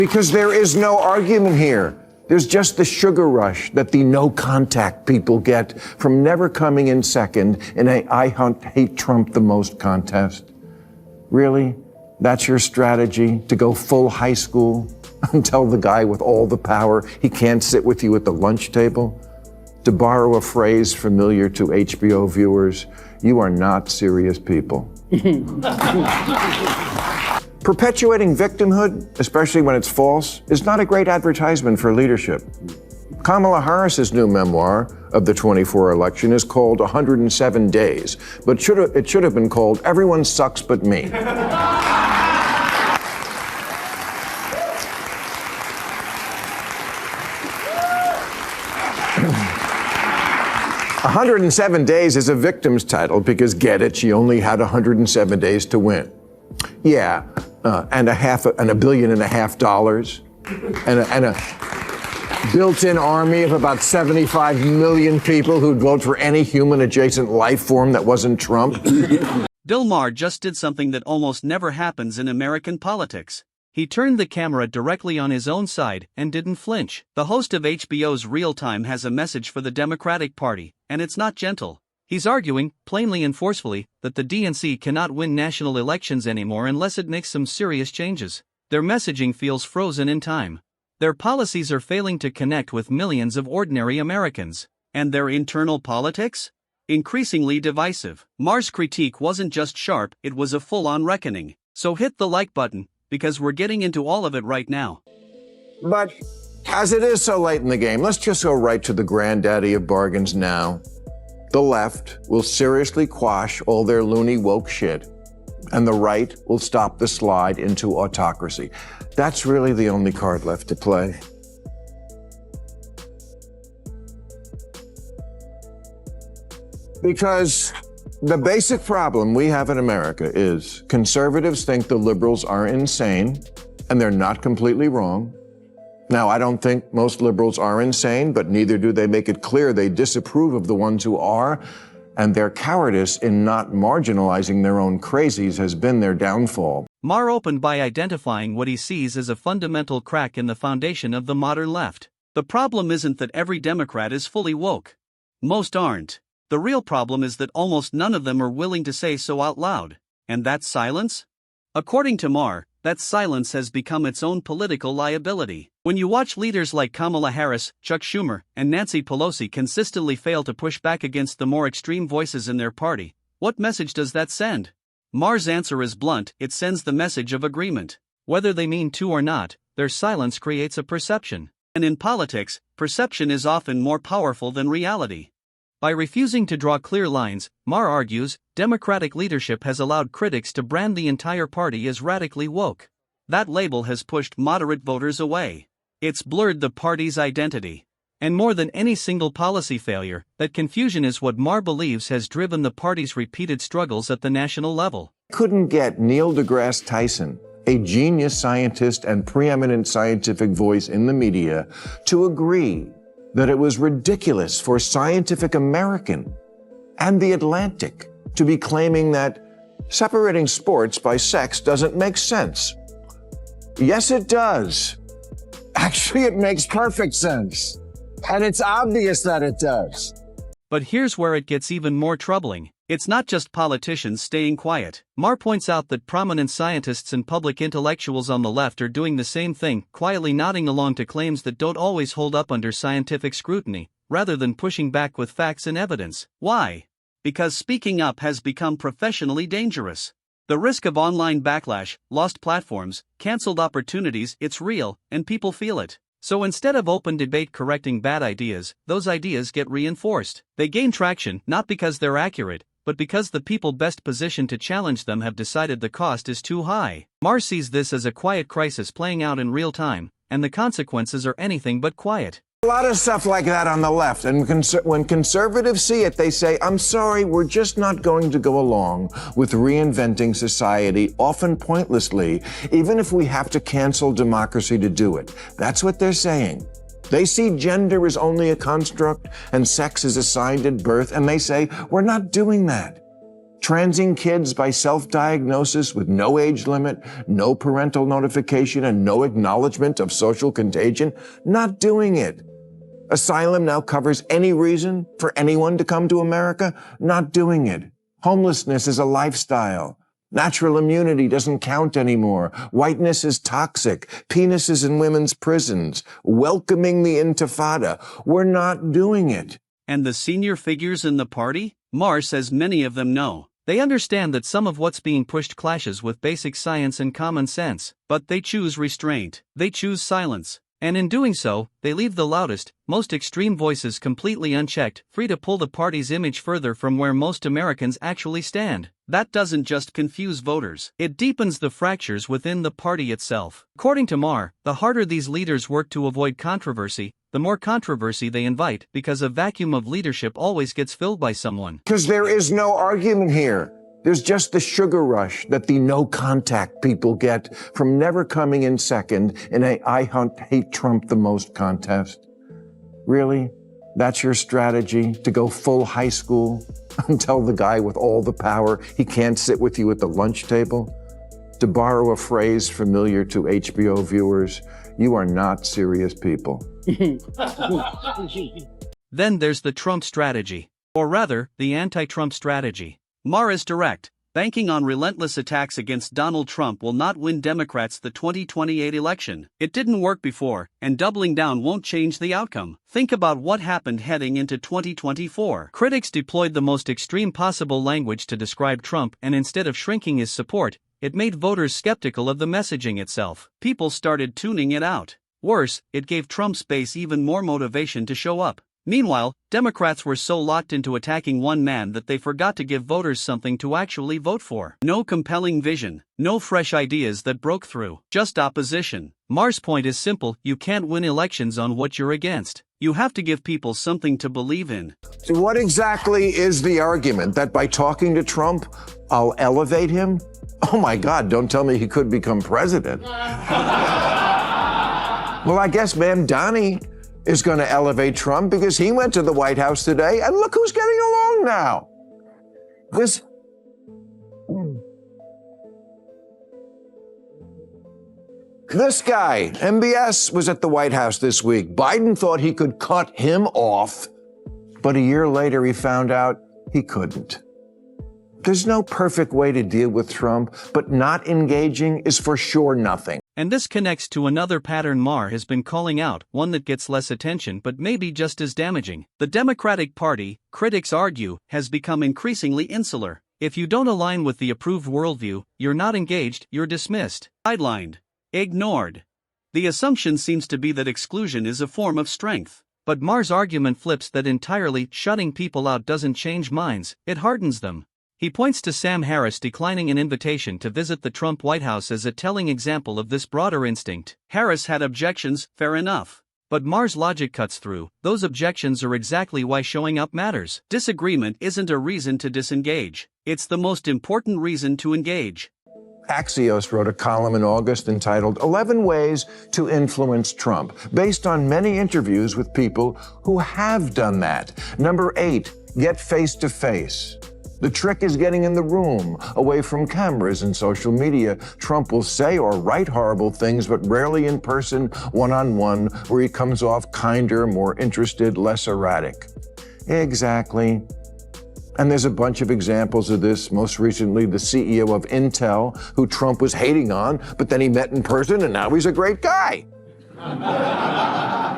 Because there is no argument here. There's just the sugar rush that the no contact people get from never coming in second in a I hate Trump the most contest. Really? That's your strategy, to go full high school and tell the guy with all the power he can't sit with you at the lunch table? To borrow a phrase familiar to HBO viewers, you are not serious people. Perpetuating victimhood, especially when it's false, is not a great advertisement for leadership. Kamala Harris's new memoir of the 24 election is called 107 Days, but it should have been called Everyone Sucks But Me. 107 Days is a victim's title because, get it, she only had 107 days to win. Yeah, and $1.5 billion and a built-in army of about 75 million people who'd vote for any human-adjacent life form that wasn't Trump. Maher just did something that almost never happens in American politics. He turned the camera directly on his own side and didn't flinch. The host of HBO's Real Time has a message for the Democratic Party, and it's not gentle. He's arguing, plainly and forcefully, that the DNC cannot win national elections anymore unless it makes some serious changes. Their messaging feels frozen in time. Their policies are failing to connect with millions of ordinary Americans. And their internal politics? Increasingly divisive. Maher's critique wasn't just sharp, it was a full-on reckoning. So hit the like button, because we're getting into all of it right now. But as it is so late in the game, let's just go right to the granddaddy of bargains now. The left will seriously quash all their loony woke shit, and the right will stop the slide into autocracy. That's really the only card left to play. Because the basic problem we have in America is conservatives think the liberals are insane, and they're not completely wrong. Now, I don't think most liberals are insane, but neither do they make it clear they disapprove of the ones who are, and their cowardice in not marginalizing their own crazies has been their downfall. Maher opened by identifying what he sees as a fundamental crack in the foundation of the modern left. The problem isn't that every Democrat is fully woke. Most aren't. The real problem is that almost none of them are willing to say so out loud. And that's silence? According to Maher, that silence has become its own political liability. When you watch leaders like Kamala Harris, Chuck Schumer, and Nancy Pelosi consistently fail to push back against the more extreme voices in their party, what message does that send? Maher's answer is blunt: it sends the message of agreement. Whether they mean to or not, their silence creates a perception. And in politics, perception is often more powerful than reality. By refusing to draw clear lines, Maher argues, Democratic leadership has allowed critics to brand the entire party as radically woke. That label has pushed moderate voters away. It's blurred the party's identity. And more than any single policy failure, that confusion is what Maher believes has driven the party's repeated struggles at the national level. Couldn't get Neil deGrasse Tyson, a genius scientist and preeminent scientific voice in the media, to agree that it was ridiculous for Scientific American and The Atlantic to be claiming that separating sports by sex doesn't make sense. Yes, it does. Actually, it makes perfect sense. And it's obvious that it does. But here's where it gets even more troubling. It's not just politicians staying quiet. Maher points out that prominent scientists and public intellectuals on the left are doing the same thing, quietly nodding along to claims that don't always hold up under scientific scrutiny, rather than pushing back with facts and evidence. Why? Because speaking up has become professionally dangerous. The risk of online backlash, lost platforms, cancelled opportunities, it's real, and people feel it. So instead of open debate correcting bad ideas, those ideas get reinforced. They gain traction, not because they're accurate, but because the people best positioned to challenge them have decided the cost is too high. Maher sees this as a quiet crisis playing out in real time, and the consequences are anything but quiet. A lot of stuff like that on the left, and when conservatives see it, they say, I'm sorry, we're just not going to go along with reinventing society, often pointlessly, even if we have to cancel democracy to do it. That's what they're saying. They see gender as only a construct and sex is assigned at birth, and they say, we're not doing that. Transing kids by self-diagnosis with no age limit, no parental notification, and no acknowledgement of social contagion? Not doing it. Asylum now covers any reason for anyone to come to America? Not doing it. Homelessness is a lifestyle. Natural immunity doesn't count anymore. Whiteness is toxic. Penises in women's prisons. Welcoming the Intifada. We're not doing it. And the senior figures in the party? Maher says many of them know. They understand that some of what's being pushed clashes with basic science and common sense, but they choose restraint. They choose silence. And in doing so, they leave the loudest, most extreme voices completely unchecked, free to pull the party's image further from where most Americans actually stand. That doesn't just confuse voters, it deepens the fractures within the party itself. According to Maher, the harder these leaders work to avoid controversy, the more controversy they invite, because a vacuum of leadership always gets filled by someone. Because there is no argument here. There's just the sugar rush that the no contact people get from never coming in second in a I hate Trump the most contest. Really? That's your strategy, to go full high school and tell the guy with all the power he can't sit with you at the lunch table? To borrow a phrase familiar to HBO viewers, you are not serious people. Then there's the Trump strategy. Or rather, the anti-Trump strategy. Maher is direct. Banking on relentless attacks against Donald Trump will not win Democrats the 2028 election. It didn't work before, and doubling down won't change the outcome. Think about what happened heading into 2024. Critics deployed the most extreme possible language to describe Trump, and instead of shrinking his support, it made voters skeptical of the messaging itself. People started tuning it out. Worse, it gave Trump's base even more motivation to show up. Meanwhile, Democrats were so locked into attacking one man that they forgot to give voters something to actually vote for. No compelling vision, no fresh ideas that broke through, just opposition. Maher's point is simple: you can't win elections on what you're against. You have to give people something to believe in. So what exactly is the argument? That by talking to Trump, I'll elevate him? Oh my God, don't tell me he could become president. Well, I guess Ma'am Donnie is going to elevate Trump because he went to the White House today, and look who's getting along now. This guy, MBS, was at the White House this week. Biden thought he could cut him off, but a year later he found out he couldn't. There's no perfect way to deal with Trump, but not engaging is for sure nothing. And this connects to another pattern Maher has been calling out, one that gets less attention but maybe just as damaging. The Democratic Party, critics argue, has become increasingly insular. If you don't align with the approved worldview, you're not engaged, you're dismissed, sidelined, ignored. The assumption seems to be that exclusion is a form of strength. But Maher's argument flips that entirely. Shutting people out doesn't change minds, it hardens them. He points to Sam Harris declining an invitation to visit the Trump White House as a telling example of this broader instinct. Harris had objections, fair enough. But Maher's logic cuts through. Those objections are exactly why showing up matters. Disagreement isn't a reason to disengage. It's the most important reason to engage. Axios wrote a column in August entitled 11 Ways to Influence Trump, based on many interviews with people who have done that. Number 8, get face-to-face. The trick is getting in the room, away from cameras and social media. Trump will say or write horrible things, but rarely in person, one-on-one, where he comes off kinder, more interested, less erratic. Exactly. And there's a bunch of examples of this, most recently the CEO of Intel, who Trump was hating on, but then he met in person and now he's a great guy.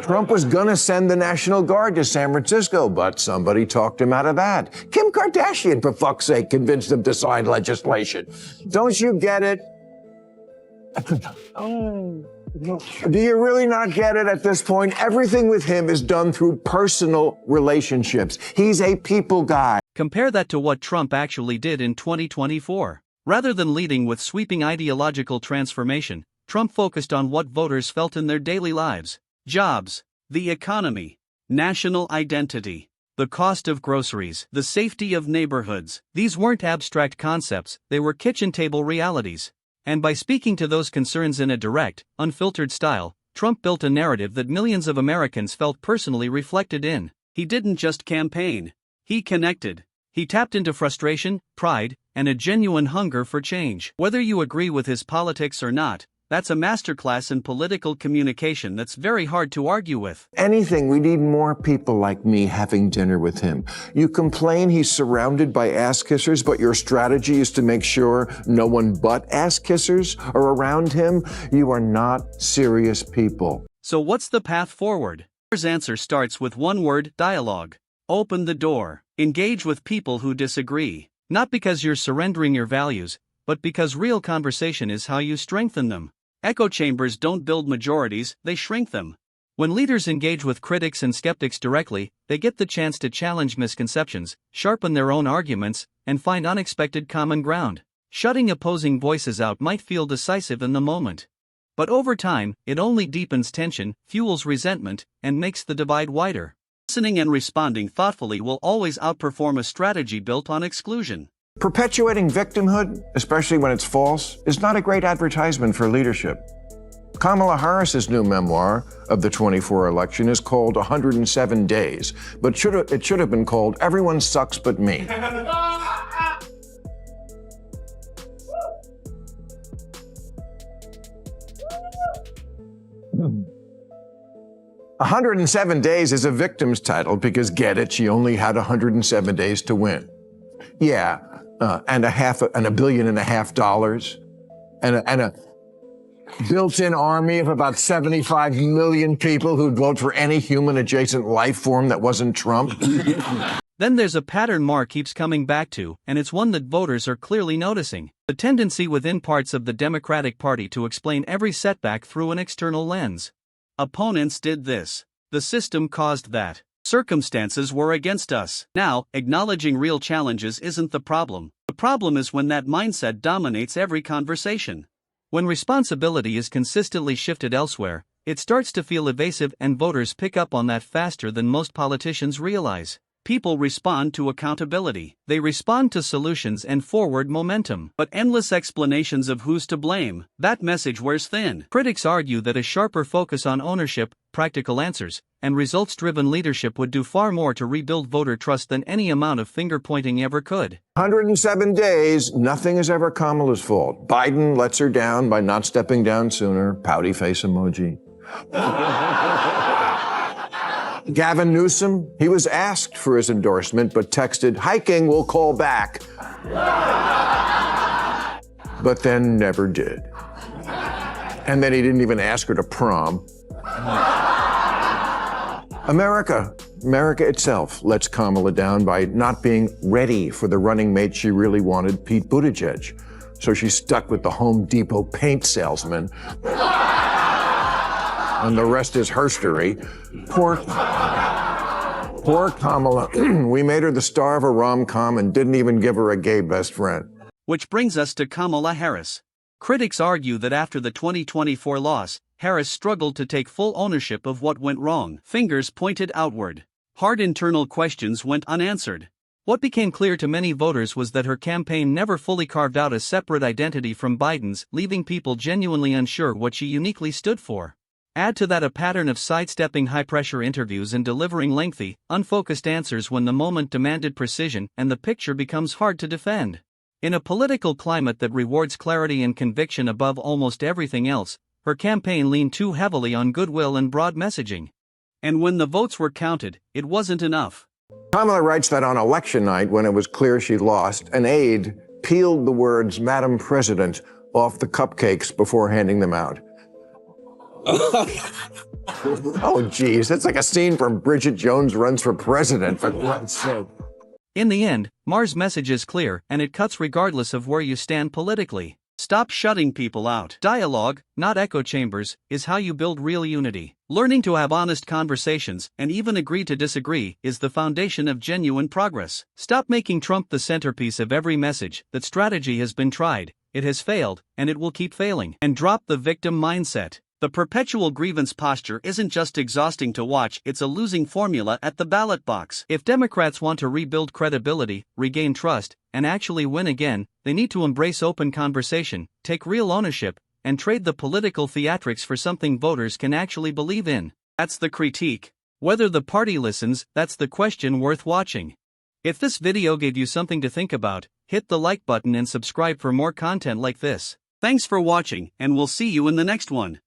Trump was gonna send the National Guard to San Francisco, but somebody talked him out of that. Kim Kardashian, for fuck's sake, convinced him to sign legislation. Don't you get it? Do you really not get it at this point? Everything with him is done through personal relationships. He's a people guy. Compare that to what Trump actually did in 2024. Rather than leading with sweeping ideological transformation, Trump focused on what voters felt in their daily lives: jobs, the economy, national identity, the cost of groceries, the safety of neighborhoods. These weren't abstract concepts, they were kitchen table realities. And by speaking to those concerns in a direct, unfiltered style, Trump built a narrative that millions of Americans felt personally reflected in. He didn't just campaign. He connected. He tapped into frustration, pride, and a genuine hunger for change. Whether you agree with his politics or not, that's a masterclass in political communication that's very hard to argue with. Anything, we need more people like me having dinner with him. You complain he's surrounded by ass-kissers, but your strategy is to make sure no one but ass-kissers are around him? You are not serious people. So what's the path forward? Maher's answer starts with one word: dialogue. Open the door. Engage with people who disagree. Not because you're surrendering your values, but because real conversation is how you strengthen them. Echo chambers don't build majorities, they shrink them. When leaders engage with critics and skeptics directly, they get the chance to challenge misconceptions, sharpen their own arguments, and find unexpected common ground. Shutting opposing voices out might feel decisive in the moment. But over time, it only deepens tension, fuels resentment, and makes the divide wider. Listening and responding thoughtfully will always outperform a strategy built on exclusion. Perpetuating victimhood, especially when it's false, is not a great advertisement for leadership. Kamala Harris's new memoir of the 24 election is called 107 Days, but it should have been called Everyone Sucks But Me. 107 Days is a victim's title because, get it, she only had 107 days to win. Yeah, and $1.5 billion, and a built-in army of about 75 million people who'd vote for any human-adjacent life form that wasn't Trump. Then there's a pattern Maher keeps coming back to, and it's one that voters are clearly noticing. The tendency within parts of the Democratic Party to explain every setback through an external lens. Opponents did this. The system caused that. Circumstances were against us. Now, acknowledging real challenges isn't the problem. The problem is when that mindset dominates every conversation. When responsibility is consistently shifted elsewhere, it starts to feel evasive, and voters pick up on that faster than most politicians realize. People respond to accountability. They respond to solutions and forward momentum. But endless explanations of who's to blame, that message wears thin. Critics argue that a sharper focus on ownership, practical answers, and results-driven leadership would do far more to rebuild voter trust than any amount of finger-pointing ever could. 107 days, nothing is ever Kamala's fault. Biden lets her down by not stepping down sooner. Pouty face emoji. Gavin Newsom, he was asked for his endorsement, but texted, "Hiking, we'll call back." But then never did. And then he didn't even ask her to prom. America itself lets Kamala down by not being ready for the running mate she really wanted, Pete Buttigieg. So she's stuck with the Home Depot paint salesman. And the rest is herstory. Poor Kamala. We made her the star of a rom-com and didn't even give her a gay best friend. Which brings us to Kamala Harris. Critics argue that after the 2024 loss, Harris struggled to take full ownership of what went wrong. Fingers pointed outward. Hard internal questions went unanswered. What became clear to many voters was that her campaign never fully carved out a separate identity from Biden's, leaving people genuinely unsure what she uniquely stood for. Add to that a pattern of sidestepping high-pressure interviews and delivering lengthy, unfocused answers when the moment demanded precision, and the picture becomes hard to defend. In a political climate that rewards clarity and conviction above almost everything else, her campaign leaned too heavily on goodwill and broad messaging. And when the votes were counted, it wasn't enough. Kamala writes that on election night, when it was clear she lost, an aide peeled the words "Madam President" off the cupcakes before handing them out. Oh, geez, that's like a scene from Bridget Jones Runs for President, for God's sake. In the end, Maher's message is clear, and it cuts regardless of where you stand politically. Stop shutting people out. Dialogue, not echo chambers, is how you build real unity. Learning to have honest conversations, and even agree to disagree, is the foundation of genuine progress. Stop making Trump the centerpiece of every message. That strategy has been tried, it has failed, and it will keep failing. And drop the victim mindset. The perpetual grievance posture isn't just exhausting to watch, it's a losing formula at the ballot box. If Democrats want to rebuild credibility, regain trust, and actually win again, they need to embrace open conversation, take real ownership, and trade the political theatrics for something voters can actually believe in. That's the critique. Whether the party listens, that's the question worth watching. If this video gave you something to think about, hit the like button and subscribe for more content like this. Thanks for watching, and we'll see you in the next one.